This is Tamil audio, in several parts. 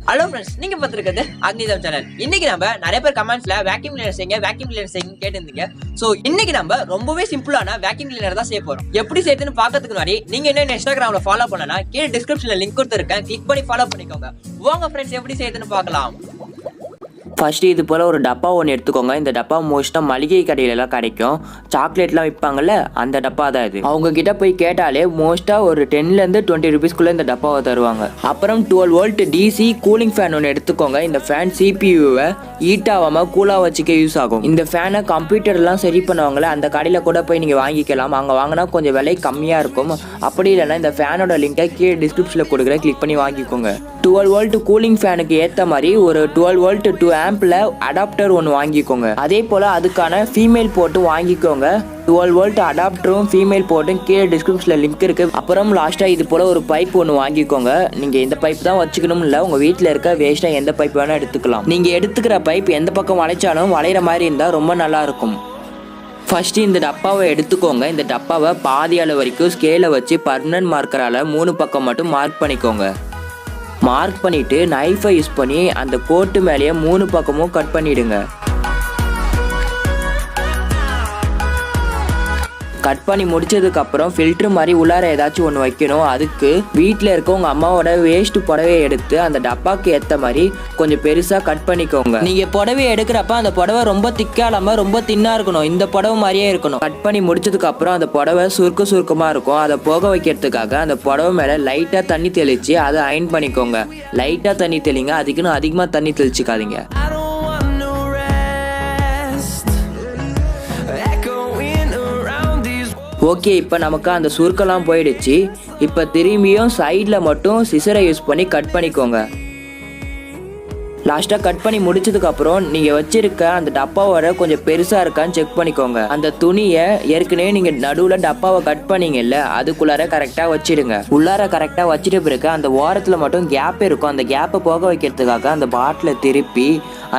ஹலோ ஃப்ரெண்ட்ஸ், நீங்க பார்த்துருக்கிறது அக்னி சேனல். இன்னைக்கு நம்ம நிறைய பேர் கமெண்ட்ஸ்ல வேக்யூம் கிளீனர் செய்யுங்க கேட்டிருந்தீங்க. ஸோ இன்னைக்கு நம்ம ரொம்பவே சிம்பிளான வேக்யூம் கிளீனர் தான் செய்ய போறோம். எப்படி செய்யறதுன்னு பார்க்கறதுக்கு முன்னாடி நீங்க என்ன இன்ஸ்டாகிராம்ல ஃபாலோ பண்ணனா கீழே டிஸ்கிரிப்ஷன்ல லிங்க் கொடுத்துருக்கேன், கிளிக் பண்ணி ஃபாலோ பண்ணிக்கோங்க. வாங்க ஃப்ரெண்ட்ஸ், எப்படி செய்யறதுன்னு பார்க்கலாம். ஃபஸ்ட்டு இது போல் ஒரு டப்பா ஒன்று எடுத்துக்கோங்க. இந்த டப்பா மோஸ்ட்டாக மளிகை கடையிலலாம் கிடைக்கும். சாக்லேட்லாம் விற்பாங்கல்ல, அந்த டப்பா தான் இது. அவங்கக்கிட்ட போய் கேட்டாலே மோஸ்ட்டாக ஒரு 10லேருந்து 20 ருபீஸ்க்குள்ளே இந்த டப்பாவை தருவாங்க. அப்புறம் 12 வோல்ட் டிசி கூலிங் ஃபேன் ஒன்று எடுத்துக்கோங்க. இந்த ஃபேன் சிபியூவை ஹீட் ஆகாமல் கூலாக வச்சுக்க யூஸ் ஆகும். இந்த ஃபேனை கம்ப்யூட்டர்லாம் சரி பண்ணுவாங்களே, அந்த கடையில் கூட போய் நீங்கள் வாங்கிக்கலாம். அங்கே வாங்கினா கொஞ்சம் விலை கம்மியாக இருக்கும். அப்படி இல்லைன்னா இந்த ஃபேனோட லிங்கை கீழே டிஸ்கிரிப்ஷனில் கொடுக்குற, கிளிக் பண்ணி வாங்கிக்கோங்க. 12 வோல்ட் கூலிங் ஃபேனுக்கு ஏற்ற மாதிரி ஒரு 12 வோல்ட் 2 ஆம்பில் அடாப்டர் ஒன்று வாங்கிக்கோங்க. அதே போல் அதுக்கான ஃபீமேல் போர்ட்டு வாங்கிக்கோங்க. 12 வோல்ட் அடாப்டரும் ஃபீமேல் போர்ட்டும் கீழே டிஸ்கிரிப்ஷனில் லிங்க் இருக்குது. அப்புறம் லாஸ்ட்டாக இது போல் ஒரு பைப் ஒன்று வாங்கிக்கோங்க. நீங்கள் இந்த பைப் தான் வச்சுக்கணும் இல்லை, உங்கள் வீட்டில் இருக்க வேஸ்ட்டாக எந்த பைப் வேணால் எடுத்துக்கலாம். நீங்கள் எடுத்துக்கிற பைப் எந்த பக்கம் வளைச்சாலும் வளைகிற மாதிரி இருந்தால் ரொம்ப நல்லாயிருக்கும். ஃபஸ்ட்டு இந்த டப்பாவை எடுத்துக்கோங்க. இந்த டப்பாவை பாதி அளவு வரைக்கும் ஸ்கேலை வச்சு பர்மனன்ட் மார்க்கரால் 3 பக்கம் மட்டும் மார்க் பண்ணிக்கோங்க. மார்க் பண்ணிவிட்டு நைஃபை யூஸ் பண்ணி அந்த கோட்டு மேலேயே 3 பக்கமும் கட் பண்ணிவிடுங்க. கட் பண்ணி முடிச்சதுக்கப்புறம் ஃபில்ட்ரு மாதிரி உள்ளார ஏதாச்சும் ஒன்று வைக்கணும். அதுக்கு வீட்டில் இருக்க உங்கள் அம்மாவோட வேஸ்ட் புடவையை எடுத்து அந்த டப்பாக்கு ஏற்ற மாதிரி கொஞ்சம் பெருசாக கட் பண்ணிக்கோங்க. நீங்கள் புடவையை எடுக்கிறப்ப அந்த புடவை ரொம்ப திக்காக இல்லாமல் ரொம்ப தின்னாக இருக்கணும். இந்த புடவை மாதிரியே இருக்கணும். கட் பண்ணி முடிச்சதுக்கப்புறம் அந்த புடவை சுருக்கமாக இருக்கும். அதை போக வைக்கிறதுக்காக அந்த புடவை மேலே லைட்டாக தண்ணி தெளித்து அதை அயன் பண்ணிக்கோங்க. லைட்டாக தண்ணி தெளிங்க, அதுக்குன்னு அதிகமாக தண்ணி தெளிச்சிக்காதீங்க. ஓகே, இப்போ நமக்கு அந்த சுருக்கெல்லாம் போயிடுச்சு. இப்போ திரும்பியும் சைடில் மட்டும் சிசரை யூஸ் பண்ணி கட் பண்ணிக்கோங்க. லாஸ்ட்டாக கட் பண்ணி முடிச்சதுக்கப்புறம் நீங்கள் வச்சுருக்க அந்த டப்பாவோட கொஞ்சம் பெருசாக இருக்கான்னு செக் பண்ணிக்கோங்க. அந்த துணியை ஏற்கனவே நீங்கள் நடுவில் டப்பாவை கட் பண்ணிங்கல்ல, அதுக்குள்ளார கரெக்டாக வச்சிடுங்க. உள்ளார கரெக்டாக வச்சுட்டு பிறகு அந்த ஓரத்தில் மட்டும் கேப் இருக்கும். அந்த கேப்பை போக வைக்கிறதுக்காக அந்த பாட்டிலை திருப்பி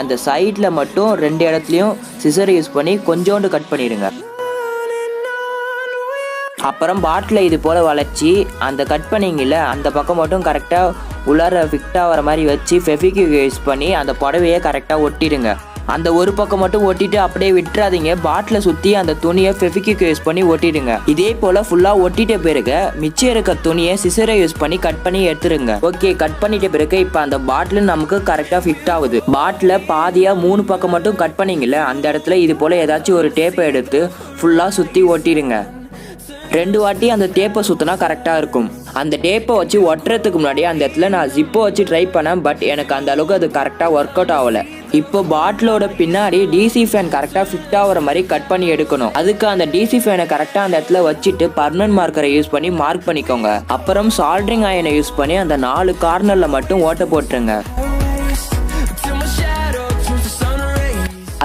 அந்த சைடில் மட்டும் 2 இடத்துலையும் சிசரை யூஸ் பண்ணி கொஞ்சோண்டு கட் பண்ணிடுங்க. அப்புறம் பாட்டிலை இது போல் வளைச்சி அந்த கட் பண்ணிங்கல்ல, அந்த பக்கம் மட்டும் கரெக்டாக உள்ளார ஃபிட் ஆகிற மாதிரி வச்சு ஃபெவிக்விக் யூஸ் பண்ணி அந்த புடவையை கரெக்டாக ஒட்டிடுங்க. அந்த ஒரு பக்கம் மட்டும் ஒட்டிட்டு அப்படியே விட்டுறாதீங்க. பாட்டிலை சுற்றி அந்த துணியை ஃபெவிக்விக் யூஸ் பண்ணி ஒட்டிடுங்க. இதே போல் ஃபுல்லாக ஒட்டிட்ட பிறகு மிச்சம் இருக்க துணியை சிசரை யூஸ் பண்ணி கட் பண்ணி எடுத்துருங்க. ஓகே, கட் பண்ணிட்ட பிறகு இப்போ அந்த பாட்டில் நமக்கு கரெக்டாக ஃபிட் ஆகுது. பாட்டில் பாதியாக 3 பக்கம் மட்டும் கட் பண்ணிங்கல்ல, அந்த இடத்துல இது போல் ஏதாச்சும் ஒரு டேப்பை எடுத்து ஃபுல்லாக சுற்றி ஒட்டிடுங்க. 2 வாட்டி அந்த டேப்பை சுற்றினா கரெக்டாக இருக்கும். அந்த டேப்பை வச்சு ஒட்டுறதுக்கு முன்னாடி அந்த இடத்துல நான் ஜிப்பை வச்சு ட்ரை பண்ணேன். பட் எனக்கு அந்த அளவுக்கு அது கரெக்டாக ஒர்க் அவுட் ஆகலை. இப்போ பாட்டிலோட பின்னாடி டிசி ஃபேன் கரெக்டாக ஃபிட் ஆகிற மாதிரி கட் பண்ணி எடுக்கணும். அதுக்கு அந்த டிசி ஃபேனை கரெக்டாக அந்த இடத்துல வச்சுட்டு பர்மனன்ட் மார்க்கரை யூஸ் பண்ணி மார்க் பண்ணிக்கோங்க. அப்புறம் சால்ட்ரிங் அயனை யூஸ் பண்ணி அந்த 4 கார்னரில் மட்டும் ஓட்ட போட்டுருங்க.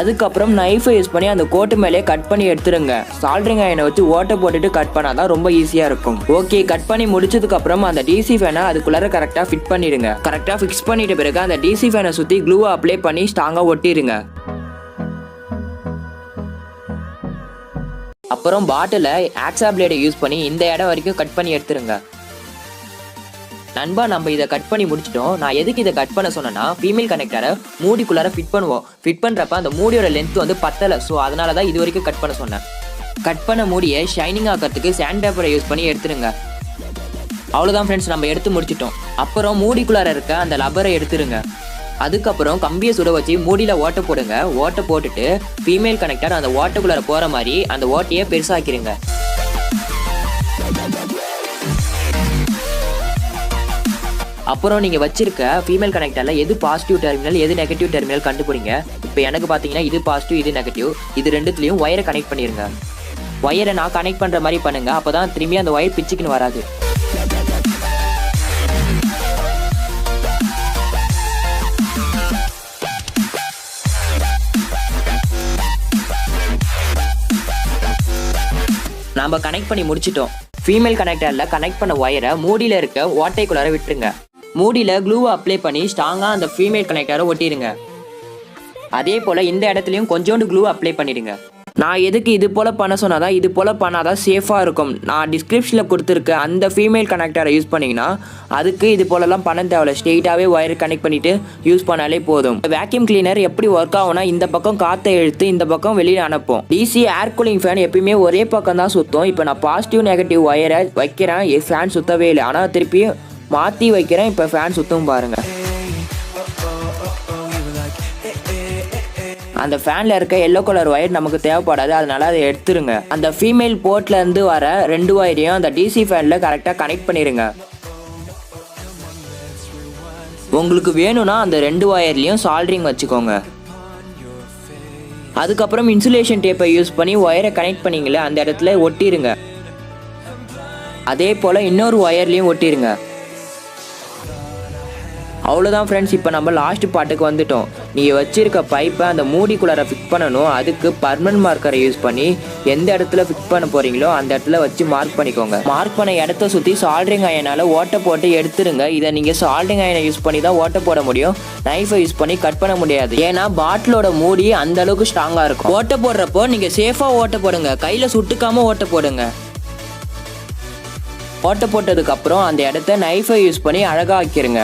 அதுக்கப்புறம் நைஃபை யூஸ் பண்ணி அந்த கோட்டு மேலே கட் பண்ணி எடுத்துருங்க. சால்ட்ரிங் அயனை வச்சு ஓட்ட போட்டுட்டு கட் பண்ணால் தான் ரொம்ப ஈஸியாக இருக்கும். ஓகே, கட் பண்ணி முடிச்சதுக்கப்புறம் அந்த டிசி ஃபேனை அதுக்குள்ளார கரெக்டாக ஃபிட் பண்ணிடுங்க. கரெக்டாக ஃபிக்ஸ் பண்ணிட்ட பிறகு அந்த டிசி ஃபேனை சுற்றி க்ளூவை அப்ளை பண்ணி ஸ்ட்ராங்காக ஒட்டிடுங்க. அப்புறம் பாட்டிலை ஆக்ஸா பிளேடை யூஸ் பண்ணி இந்த இடம் வரைக்கும் கட் பண்ணி எடுத்துருங்க. நண்பா, நம்ம இதை கட் பண்ணி முடிச்சிட்டோம். நான் எதுக்கு இதை கட் பண்ண சொன்னேன்னா, ஃபீமேல் கனெக்டரை மூடிக்குள்ளார ஃபிட் பண்ணுவோம். ஃபிட் பண்ணுறப்ப அந்த மூடியோட லென்த் வந்து பத்தலை. ஸோ அதனால தான் இது வரைக்கும் கட் பண்ண சொன்னேன். கட் பண்ண மூடியை ஷைனிங் ஆக்கிறதுக்கு சாண்ட் பேப்பரை யூஸ் பண்ணி எடுத்துருங்க. அவ்வளோதான் ஃப்ரெண்ட்ஸ், நம்ம எடுத்து முடிச்சிட்டோம். அப்புறம் மூடிக்குள்ளார இருக்க அந்த லப்பரை எடுத்துருங்க. அதுக்கப்புறம் கம்பியை சுட வச்சு மூடியில் ஓட்டை போடுங்க. ஓட்டை போட்டுட்டு ஃபீமேல் கனெக்டர் அந்த ஓட்டைக்குள்ளார போகிற மாதிரி அந்த ஓட்டையை பெருசாக்கிடுங்க. அப்புறம் நீங்கள் வச்சிருக்க ஃபீமேல் கனெக்டரில் எது பாசிட்டிவ் டெர்மினல் எது நெகட்டிவ் டெர்மினல் கண்டுபிடிங்க. இப்போ எனக்கு பார்த்தீங்கன்னா இது பாசிட்டிவ் இது நெகட்டிவ். இது ரெண்டுத்துலேயும் ஒயரை கனெக்ட் பண்ணிடுங்க. ஒயரை நான் கனெக்ட் பண்ணுற மாதிரி பண்ணுங்கள். அப்போ தான் திரும்பி அந்த ஒயர் பிச்சுக்குன்னு வராது. நாம் கனெக்ட் பண்ணி முடிச்சிட்டோம். ஃபீமேல் கனெக்டரில் கனெக்ட் பண்ண ஒயரை மூடியில் இருக்க ஓட்டைக்குள்ளார விட்டுருங்க. மூடியில் க்ளூவை அப்ளை பண்ணி ஸ்ட்ராங்காக அந்த ஃபீமேல் கனெக்டரை ஒட்டிடுங்க. அதே போல் இந்த இடத்துலையும் கொஞ்சோண்டு க்ளூ அப்ளை பண்ணிடுங்க. நான் எதுக்கு இது போல் பண்ண சொன்னாதான் இது போல் பண்ணாதான் சேஃபாக இருக்கும். நான் டிஸ்கிரிப்ஷனில் கொடுத்துருக்க அந்த ஃபீமேல் கனெக்டரை யூஸ் பண்ணிங்கன்னா அதுக்கு இது போலலாம் பண்ண தேவையில்ல. ஸ்ட்ரெயிட்டாகவே ஒயர் கனெக்ட் பண்ணிவிட்டு யூஸ் பண்ணாலே போதும். வேக்யூம் கிளீனர் எப்படி ஒர்க் ஆகும்னா இந்த பக்கம் காற்றை இழுத்து இந்த பக்கம் வெளியில் அனுப்பும். டிசி ஏர் கூலிங் ஃபேன் எப்பயுமே ஒரே பக்கம் தான் சுற்றும். இப்போ நான் பாசிட்டிவ் நெகட்டிவ் ஒயரை வைக்கிறேன், ஃபேன் சுற்றவே இல்லை. ஆனால் திருப்பி மாற்றி வைக்கிறேன், இப்போ ஃபேன் சுற்றும் பாருங்கள். அந்த ஃபேனில் இருக்க எல்லோ கலர் ஒயர் நமக்கு தேவைப்படாது, அதனால அதை எடுத்துருங்க. அந்த ஃபீமேல் போர்ட்லேருந்து வர 2 ஒயரையும் அந்த டிசி ஃபேனில் கரெக்டாக கனெக்ட் பண்ணிடுங்க. உங்களுக்கு வேணும்னா அந்த 2 ஒயர்லேயும் சால்ட்ரிங் வச்சுக்கோங்க. அதுக்கப்புறம் இன்சுலேஷன் டேப்பை யூஸ் பண்ணி ஒயரை கனெக்ட் பண்ணிங்களே அந்த இடத்துல ஒட்டிடுங்க. அதே போல் இன்னொரு ஒயர்லேயும் ஒட்டிடுங்க. அவ்வளோதான் ஃப்ரெண்ட்ஸ். இப்போ நம்ம லாஸ்ட் பார்ட்டுக்கு வந்துட்டோம். நீங்கள் வச்சுருக்க பைப்பை அந்த மூடிக்குள்ளார ஃபிக்ஸ் பண்ணணும். அதுக்கு பர்மனன்ட் மார்க்கரை யூஸ் பண்ணி எந்த இடத்துல ஃபிக்ஸ் பண்ண போகிறீங்களோ அந்த இடத்துல வச்சு மார்க் பண்ணிக்கோங்க. மார்க் பண்ண இடத்த சுற்றி சால்ட்ரிங் அயனால் ஓட்டை போட்டு எடுத்துருங்க. இதை நீங்கள் சால்ட்ரிங் அயனை யூஸ் பண்ணி தான் ஓட்டை போட முடியும். நைஃபை யூஸ் பண்ணி கட் பண்ண முடியாது. ஏன்னா பாட்டிலோட மூடி அந்த அளவுக்கு ஸ்ட்ராங்காக இருக்கும். ஓட்டை போடுறப்போ நீங்கள் சேஃபாக ஓட்டை போடுங்க, கையில் சுட்டுக்காமல் ஓட்டை போடுங்க. ஓட்டை போட்டதுக்கப்புறம் அந்த இடத்த நைஃபை யூஸ் பண்ணி அழகாக ஆக்கிடுங்க.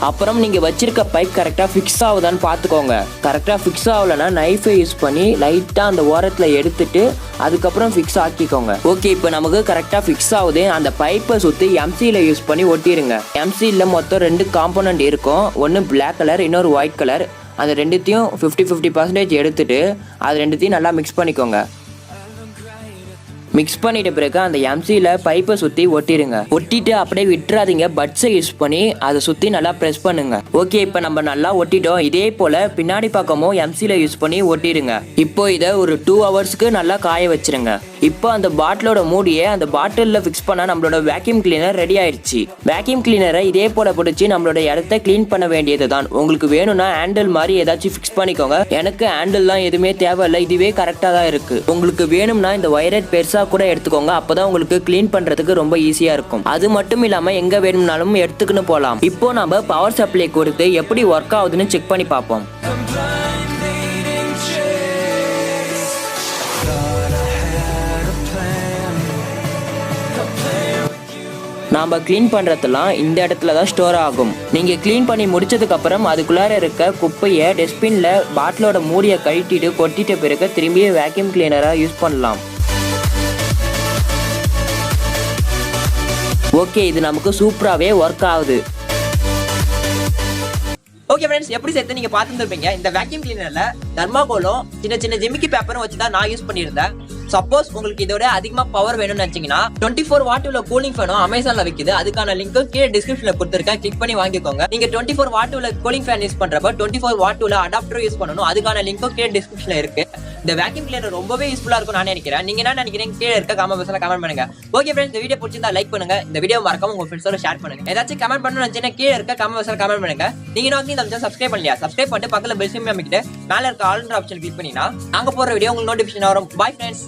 அப்புறம் நீங்கள் வச்சிருக்க பைப் கரெக்டாக ஃபிக்ஸ் ஆகுதான்னு பார்த்துக்கோங்க. கரெக்டாக ஃபிக்ஸ் ஆகலைன்னா நைஃபை யூஸ் பண்ணி லைட்டாக அந்த ஓரத்தில் எடுத்துட்டு அதுக்கப்புறம் ஃபிக்ஸ் ஆக்கிக்கோங்க. ஓகே, இப்போ நமக்கு கரெக்டாக ஃபிக்ஸ் ஆகுது. அந்த பைப்பை சுற்றி எம்சியில் யூஸ் பண்ணி ஒட்டிடுங்க. எம்சியில் மொத்தம் 2 காம்போனன்ட் இருக்கும். ஒன்று பிளாக் கலர், இன்னொரு ஒயிட் கலர். அந்த ரெண்டுத்தையும் 50-50% எடுத்துட்டு அது ரெண்டுத்தையும் நல்லா மிக்ஸ் பண்ணிக்கோங்க. மிக்ஸ் பண்ணிட்ட பிறகு அந்த எம்சியில் பைப்பை சுற்றி ஒட்டிடுங்க. ஒட்டிட்டு அப்படியே விட்டுறாதீங்க. பட்ஸை யூஸ் பண்ணி அதை சுற்றி நல்லா ப்ரெஸ் பண்ணுங்க. ஓகே, இப்போ நம்ம நல்லா ஒட்டிட்டோம். இதே போல் பின்னாடி பக்கமும் எம்சியில் யூஸ் பண்ணி ஒட்டிடுங்க. இப்போ இதை ஒரு 2 ஹவர்ஸ்க்கு நல்லா காய வச்சிருங்க. இப்போ அந்த பாட்டிலோட மூடியை அந்த பாட்டிலில் ஃபிக்ஸ் பண்ணால் நம்மளோட வேக்யூம் கிளீனர் ரெடி ஆயிடுச்சு. வேக்யூம் கிளீனரை இதே போல் பிடிச்சி நம்மளோட இடத்த க்ளீன் பண்ண வேண்டியது தான். உங்களுக்கு வேணும்னா ஹேண்டில் மாதிரி ஏதாச்சும் ஃபிக்ஸ் பண்ணிக்கோங்க. எனக்கு ஹேண்டில்லாம் எதுவுமே தேவையில்லை, இதுவே கரெக்டாக தான் இருக்குது. உங்களுக்கு வேணும்னா இந்த ஒயரட் பெருசாக கூட எடுத்துக்கோங்க. அப்போதான் உங்களுக்கு க்ளீன் பண்ணுறதுக்கு ரொம்ப ஈஸியாக இருக்கும். அது மட்டும் இல்லாமல் எங்கே வேணும்னாலும் எடுத்துக்கின்னு போகலாம். இப்போ நம்ம பவர் சப்ளை கொடுத்து எப்படி ஒர்க் ஆகுதுன்னு செக் பண்ணி பார்ப்போம். நாம் க்ளீன் பண்ணுறதெல்லாம் இந்த இடத்துல தான் ஸ்டோர் ஆகும். நீங்கள் க்ளீன் பண்ணி முடிச்சதுக்கப்புறம் அதுக்குள்ளார இருக்க குப்பையை டஸ்ட்பினில் பாட்டிலோட மூடியை கழட்டிட்டு கொட்டிட்ட பிறகு திரும்பி வேக்யூம் கிளீனராக யூஸ் பண்ணலாம். ஓகே, இது நமக்கு சூப்பராகவே ஒர்க் ஆகுது. ஓகே ஃப்ரெண்ட்ஸ், எப்படி சேர்த்து நீங்க பார்த்துருப்பீங்க. இந்த வேக்யூம் கிளீனர்ல தர்மாகோலும் சின்ன சின்ன ஜிமிக்கி பேப்பரும் வச்சு தான் நான் யூஸ் பண்ணியிருந்தேன். சப்போஸ் உங்களுக்கு இதோட அதிகமா பவர் வேணும்னு நினைச்சீங்கன்னா 24 வாட் உள்ள கூலிங் ஃபேனும் அமேசான்ல விக்குது. அதுக்கான லிங்க் கீழே டிஸ்கிரிப்ஷன்ல கொடுத்துருக்கேன், கிளிக் பண்ணி வாங்கிக்கோங்க. நீங்க 24 வாட் உள்ள கூலிங் ஃபேன் யூஸ் பண்றப்ப 24 வாட் உள்ள அடாப்டர் யூஸ் பண்ணணும். அதுக்கான லிங்க்கும் கீழே டிஸ்கிரிப்ஷன்ல இருக்கு. இந்த வேக்யூம் கிளீனர் ரொம்பவே யூஸ்ஃபுல்லா இருக்கும் நான் நினைக்கிறேன். நீங்க என்ன நினைக்கிறீங்க கீழே இருக்க கமெண்ட் பாக்ஸ்ல கமெண்ட் பண்ணுங்க. ஓகே ஃப்ரெண்ட்ஸ், இந்த வீடியோ பிடிச்சிருந்தா லைக் பண்ணுங்க. இந்த வீடியோ மறக்காம உங்க ஃப்ரெண்ட்ஸோட ஷேர் பண்ணுங்க. ஏதாச்சும் கமெண்ட் பண்ணணும்னு நினைச்சீங்கன்னா கீழே இருக்க கமெண்ட் பாக்ஸ்ல கமெண்ட் பண்ணுங்க. நீங்க இன்னும் சப்ஸ்கிரைப் பண்ணலையா? சப்ஸ்கிரைப் பண்ணிட்டு பக்கத்துல பெல் சிம்பல் அமைக்கிட்டு மேல இருக்க ஆல் ஆப்ஷன் கிளிக் பண்ணினா நாங்க போற வீடியோ உங்களுக்கு நோட்டிஃபிகேஷன் வரும். Bye friends.